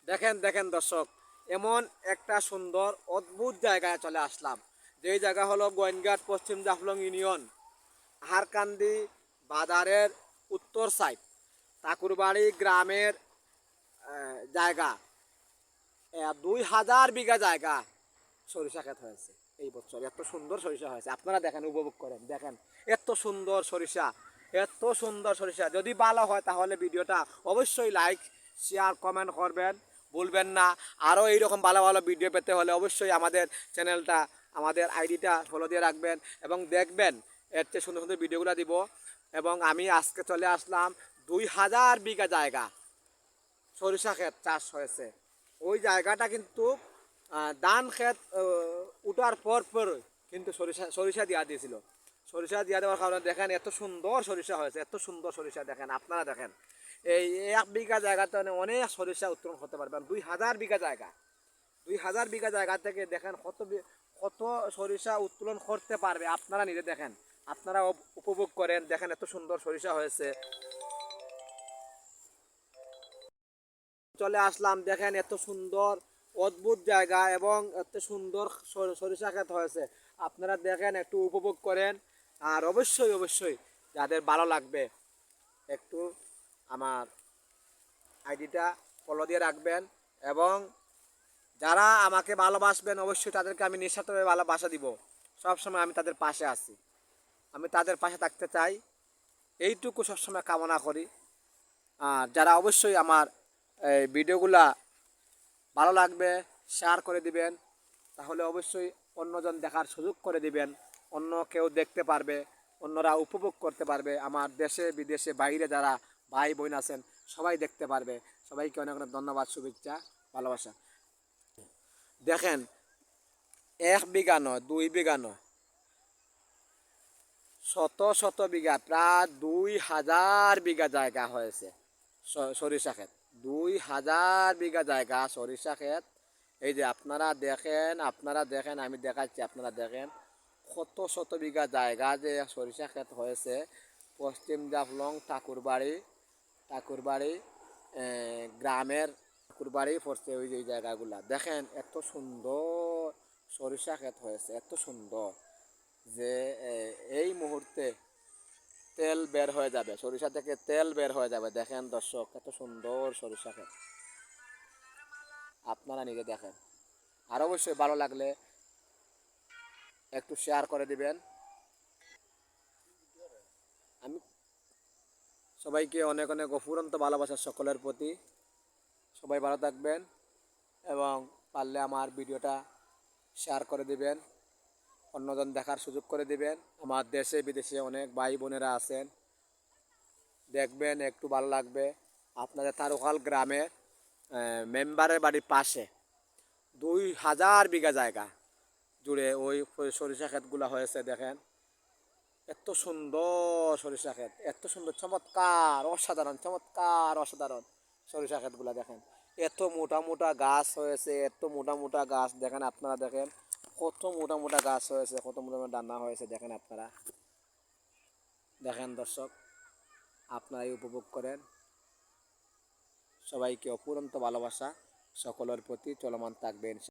দেখেন দেখেন দর্শক, এমন একটা সুন্দর অদ্ভুত জায়গায় চলে আসলাম। যেই জায়গা হলো গোয়েনঘাট পশ্চিম জাফলং ইউনিয়ন, আহারকান্দি বাজারের উত্তর সাইড, ঠাকুরবাড়ি গ্রামের জায়গা। 2000 বিঘা জায়গা সরিষা ক্ষেত হয়েছে এই বছর। এত সুন্দর সরিষা হয়েছে, আপনারা দেখেন, উপভোগ করেন, দেখেন এত সুন্দর সরিষা, এত সুন্দর সরিষা। যদি ভালো হয় তাহলে ভিডিওটা অবশ্যই লাইক শেয়ার কমেন্ট করবেন, ভুলবেন না। আরও এইরকম ভালো ভালো ভিডিও পেতে হলে অবশ্যই আমাদের চ্যানেলটা, আমাদের আইডিটা ফলো দিয়ে রাখবেন এবং দেখবেন এর চেয়ে সুন্দর সুন্দর ভিডিওগুলো দিব। এবং আমি আজকে চলে আসলাম 2000 বিঘা জায়গা সরিষা ক্ষেত চাষ হয়েছে। ওই জায়গাটা কিন্তু ধান ক্ষেত উঠার পর কিন্তু সরিষা সরিষা দিয়া দিয়েছিল। সরিষা দিয়া দেওয়ার কারণে দেখেন এত সুন্দর সরিষা হয়েছে, এত সুন্দর সরিষা। দেখেন, আপনারা দেখেন, এই 1 বিঘা জায়গাতে অনেক সরিষা উত্তোলন করতে পারবেন। 2000 বিঘা জায়গা, 2000 বিঘা জায়গা থেকে দেখেন কত সরিষা উত্তোলন করতে পারবে। আপনারা নিজে দেখেন, আপনারা উপভোগ করেন, দেখেন এত সুন্দর সরিষা হয়েছে। চলে আসলাম, দেখেন এত সুন্দর অদ্ভুত জায়গা এবং এত সুন্দর সরিষা ক্ষেত হয়েছে। আপনারা দেখেন, একটু উপভোগ করেন। আর অবশ্যই অবশ্যই যাদের ভালো লাগবে একটু আমার আইডিটা ফলো দিয়ে রাখবেন। এবং যারা আমাকে ভালোবাসবেন অবশ্যই তাদেরকে আমি নিঃস্বার্থভাবে ভালোবাসা দিব। সবসময় আমি তাদের পাশে আছি, আমি তাদের পাশে থাকতে চাই, এইটুকু সবসময় কামনা করি। আর যারা অবশ্যই আমার এই ভিডিওগুলা ভালো লাগবে শেয়ার করে দিবেন, তাহলে অবশ্যই অন্যজন দেখার সুযোগ করে দিবেন। অন্য কেউ দেখতে পারবে, অন্যরা উপভোগ করতে পারবে। আমার দেশে বিদেশে বাইরে যারা ভাই বোন আছেন সবাই দেখতে পারবে। সবাইকে অনেক অনেক ধন্যবাদ, শুভেচ্ছা, ভালোবাসা। দেখেন, 1 বিঘা নয়, 2 বিঘা নয়, শত শত বিঘা, প্রায় 2000 বিঘা জায়গা হয়েছে সরিষা ক্ষেত। 2000 বিঘা জায়গা সরিষা ক্ষেত। এই যে আপনারা দেখেন, আপনারা দেখেন, আমি দেখাচ্ছি, আপনারা দেখেন কত শত বিঘা জায়গা যে সরিষা ক্ষেত হয়েছে। পশ্চিম জাফলং ঠাকুরবাড়ি, ঠাকুরবাড়ি গ্রামের ঠাকুরবাড়ি পড়ছে ওই যে জায়গাগুলা। দেখেন এত সুন্দর সরিষা ক্ষেত হয়েছে, এত সুন্দর যে এই মুহূর্তে তেল বের হয়ে যাবে, সরিষা থেকে তেল বের হয়ে যাবে। দেখেন দর্শক, এত সুন্দর সরিষা ক্ষেত, আপনারা নিজে দেখেন। আর অবশ্যই ভালো লাগলে একটু শেয়ার করে দিবেন। আমি সবাইকে অনেক অনেক অফুরন্ত ভালোবাসা সকলের প্রতি। সবাই ভালো থাকবেন এবং পারলে আমার ভিডিওটা শেয়ার করে দিবেন, অন্যজন দেখার সুযোগ করে দিবেন। আমার দেশে বিদেশে অনেক ভাই বোনেরা আছেন, দেখবেন, একটু ভালো লাগবে। আপনাদের তারুখাল গ্রামে মেম্বারের বাড়ির পাশে 2000 বিঘা জায়গা জুড়ে ওই সরিষা ক্ষেতগুলো হয়েছে। দেখেন এত সুন্দর সরিষা ক্ষেত, এত সুন্দর, চমৎকার, অসাধারণ, চমৎকার, অসাধারণ সরিষা ক্ষেতগুলো। দেখেন এত মোটা মোটা গাছ হয়েছে, এত মোটা মোটা গাছ। দেখেন, আপনারা দেখেন কত মোটা মোটা গাছ হয়েছে, কত মোটা মোটা ডানা হয়েছে। দেখেন, আপনারা দেখেন দর্শক, আপনারাই উপভোগ করেন। সবাইকে অপুরন্ত ভালোবাসা সকলের প্রতি চলমান থাকবেন।